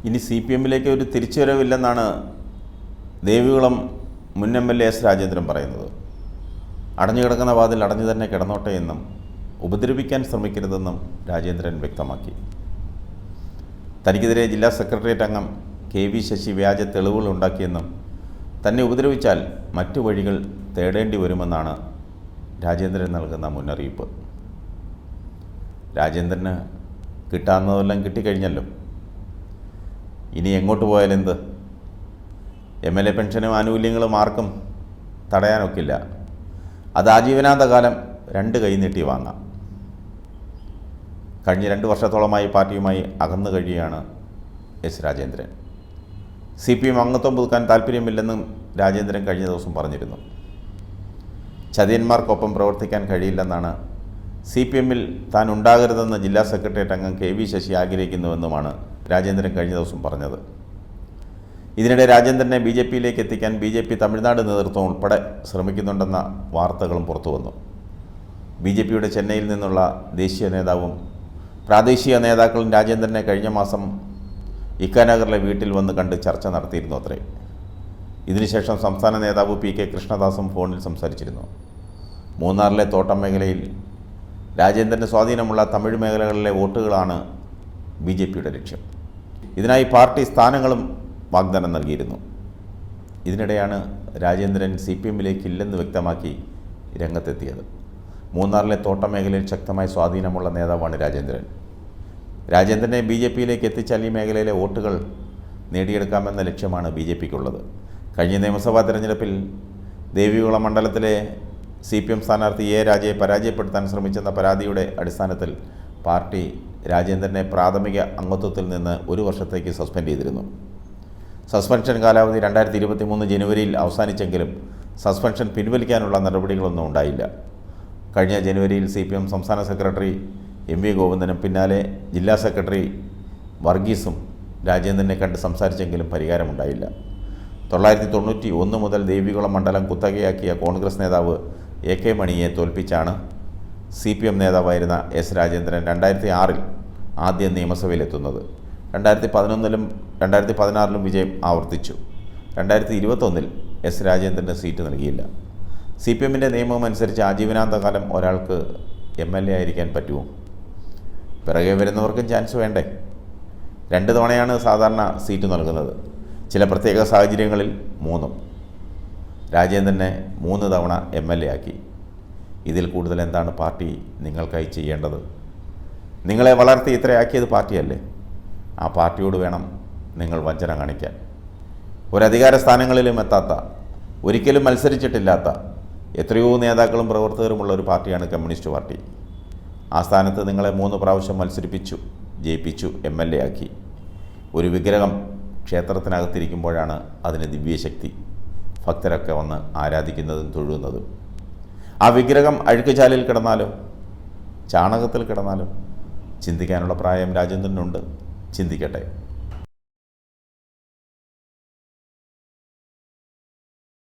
ഇനി CPM-ലേക്ക് ഒരു തിരിച്ചുവരവില്ലെന്നാണ് ദേവികുളം മുൻ MLA S. രാജേന്ദ്രൻ പറയുന്നത്. അടഞ്ഞു കിടക്കുന്ന വാതിൽ അടഞ്ഞു തന്നെ കിടന്നോട്ടെ എന്നും ഉപദ്രവിക്കാൻ ശ്രമിക്കരുതെന്നും രാജേന്ദ്രൻ വ്യക്തമാക്കി. തനിക്കെതിരെ ജില്ലാ സെക്രട്ടേറിയറ്റ് അംഗം KV ശശി വ്യാജ തെളിവുകൾ ഉണ്ടാക്കിയെന്നും തന്നെ ഉപദ്രവിച്ചാൽ മറ്റു വഴികൾ തേടേണ്ടി വരുമെന്നാണ് രാജേന്ദ്രൻ നൽകുന്ന മുന്നറിയിപ്പ്. രാജേന്ദ്രന് കിട്ടാവുന്നതെല്ലാം കിട്ടിക്കഴിഞ്ഞല്ലോ. ഇനി എങ്ങോട്ട് പോയാലെന്ത്? MLA പെൻഷനും ആനുകൂല്യങ്ങളും ആർക്കും തടയാനൊക്കില്ല. അത് ആജീവനാന്ത കാലം 2 കൈ നീട്ടി വാങ്ങാം. കഴിഞ്ഞ 2 വർഷത്തോളമായി പാർട്ടിയുമായി അകന്നു കഴിയുകയാണ് S. രാജേന്ദ്രൻ. CPM അംഗത്വം പുതുക്കാൻ താല്പര്യമില്ലെന്നും രാജേന്ദ്രൻ കഴിഞ്ഞ ദിവസം പറഞ്ഞിരുന്നു. ചതിയന്മാർക്കൊപ്പം പ്രവർത്തിക്കാൻ കഴിയില്ലെന്നാണ് CPM-ൽ താൻ ഉണ്ടാകരുതെന്ന് ജില്ലാ സെക്രട്ടേറിയറ്റ് അംഗം KV ശശി ആഗ്രഹിക്കുന്നുവെന്നുമാണ് രാജേന്ദ്രൻ കഴിഞ്ഞ ദിവസം പറഞ്ഞത്. ഇതിനിടെ രാജേന്ദ്രനെ BJP-യിലേക്ക് എത്തിക്കാൻ BJP തമിഴ്നാട് നേതൃത്വം ഉൾപ്പെടെ ശ്രമിക്കുന്നുണ്ടെന്ന വാർത്തകളും പുറത്തുവന്നു. BJP-യുടെ ചെന്നൈയിൽ നിന്നുള്ള ദേശീയ നേതാവും പ്രാദേശിക നേതാക്കളും രാജേന്ദ്രനെ കഴിഞ്ഞ മാസം ഇക്കാനഗറിലെ വീട്ടിൽ വന്ന് കണ്ട് ചർച്ച നടത്തിയിരുന്നു അത്രേ. ഇതിനുശേഷം സംസ്ഥാന നേതാവ് PK കൃഷ്ണദാസും ഫോണിൽ സംസാരിച്ചിരുന്നു. മൂന്നാറിലെ തോട്ടം മേഖലയിൽ രാജേന്ദ്രന് സ്വാധീനമുള്ള തമിഴ് മേഖലകളിലെ വോട്ടുകളാണ് BJP-യുടെ ലക്ഷ്യം. ഇതിനായി പാർട്ടി സ്ഥാനങ്ങളും വാഗ്ദാനം നൽകിയിരുന്നു. ഇതിനിടെയാണ് രാജേന്ദ്രൻ CPM-ലേക്ക് ഇല്ലെന്ന് വ്യക്തമാക്കി രംഗത്തെത്തിയത്. മൂന്നാറിലെ തോട്ടം മേഖലയിൽ ശക്തമായ സ്വാധീനമുള്ള നേതാവാണ് രാജേന്ദ്രൻ. രാജേന്ദ്രനെ BJP-യിലേക്ക് എത്തിച്ചാൽ ഈ മേഖലയിലെ വോട്ടുകൾ നേടിയെടുക്കാമെന്ന ലക്ഷ്യമാണ് BJP-ക്കുള്ളത്. കഴിഞ്ഞ നിയമസഭാ തെരഞ്ഞെടുപ്പിൽ ദേവികുളം മണ്ഡലത്തിലെ CPM സ്ഥാനാർത്ഥി A. രാജയെ പരാജയപ്പെടുത്താൻ ശ്രമിച്ചെന്ന പരാതിയുടെ അടിസ്ഥാനത്തിൽ പാർട്ടി രാജേന്ദ്രനെ പ്രാഥമിക അംഗത്വത്തിൽ നിന്ന് 1 വർഷത്തേക്ക് സസ്പെൻഡ് ചെയ്തിരുന്നു. സസ്പെൻഷൻ കാലാവധി 2023 ജനുവരിയിൽ അവസാനിച്ചെങ്കിലും സസ്പെൻഷൻ പിൻവലിക്കാനുള്ള നടപടികളൊന്നും ഉണ്ടായില്ല. കഴിഞ്ഞ ജനുവരിയിൽ CPM സംസ്ഥാന സെക്രട്ടറി MV ഗോവിന്ദനും പിന്നാലെ ജില്ലാ സെക്രട്ടറി വർഗീസും രാജേന്ദ്രനെ കണ്ട് സംസാരിച്ചെങ്കിലും പരിഹാരമുണ്ടായില്ല. 991 മുതൽ ദേവികുളം മണ്ഡലം കുത്തകയാക്കിയ കോൺഗ്രസ് നേതാവ് AK മണിയെ തോൽപ്പിച്ചാണ് CPM നേതാവായിരുന്ന S. രാജേന്ദ്രൻ 2006-ൽ ആദ്യം നിയമസഭയിലെത്തുന്നത്. 2011-ലും 2016-ലും വിജയം ആവർത്തിച്ചു. 2021-ൽ S. രാജേന്ദ്രന് സീറ്റ് നൽകിയില്ല. CPM-ൻ്റെ നിയമം അനുസരിച്ച് ആജീവനാന്തകാലം ഒരാൾക്ക് MLA ആയിരിക്കാൻ പറ്റുമോ? പിറകെ വരുന്നവർക്കും ചാൻസ് വേണ്ടേ? 2 തവണയാണ് സാധാരണ സീറ്റ് നൽകുന്നത്. ചില പ്രത്യേക സാഹചര്യങ്ങളിൽ 3. രാജേന്ദ്രനെ 3 തവണ MLA ആക്കി. ഇതിൽ കൂടുതൽ എന്താണ് പാർട്ടി നിങ്ങൾക്കായി ചെയ്യേണ്ടത്? നിങ്ങളെ വളർത്തി ഇത്രയാക്കിയത് പാർട്ടിയല്ലേ? ആ പാർട്ടിയോട് വേണം നിങ്ങൾ വഞ്ചന കാണിക്കാൻ. ഒരധികാര സ്ഥാനങ്ങളിലും എത്താത്ത, ഒരിക്കലും മത്സരിച്ചിട്ടില്ലാത്ത എത്രയോ നേതാക്കളും പ്രവർത്തകരുമുള്ള ഒരു പാർട്ടിയാണ് കമ്മ്യൂണിസ്റ്റ് പാർട്ടി. ആ സ്ഥാനത്ത് നിങ്ങളെ 3 പ്രാവശ്യം മത്സരിപ്പിച്ചു, ജയിപ്പിച്ചു, MLA ആക്കി. ഒരു വിഗ്രഹം ക്ഷേത്രത്തിനകത്തിരിക്കുമ്പോഴാണ് അതിന് ദിവ്യശക്തി, ഭക്തരൊക്കെ വന്ന് ആരാധിക്കുന്നതും തൊഴുന്നതും. ആ വിഗ്രഹം അഴുക്കുചാലിൽ കിടന്നാലോ, ചാണകത്തിൽ കിടന്നാലോ? ചിന്തിക്കാനുള്ള പ്രായം രാജേന്ദ്രനുണ്ട്. ചിന്തിക്കട്ടെ.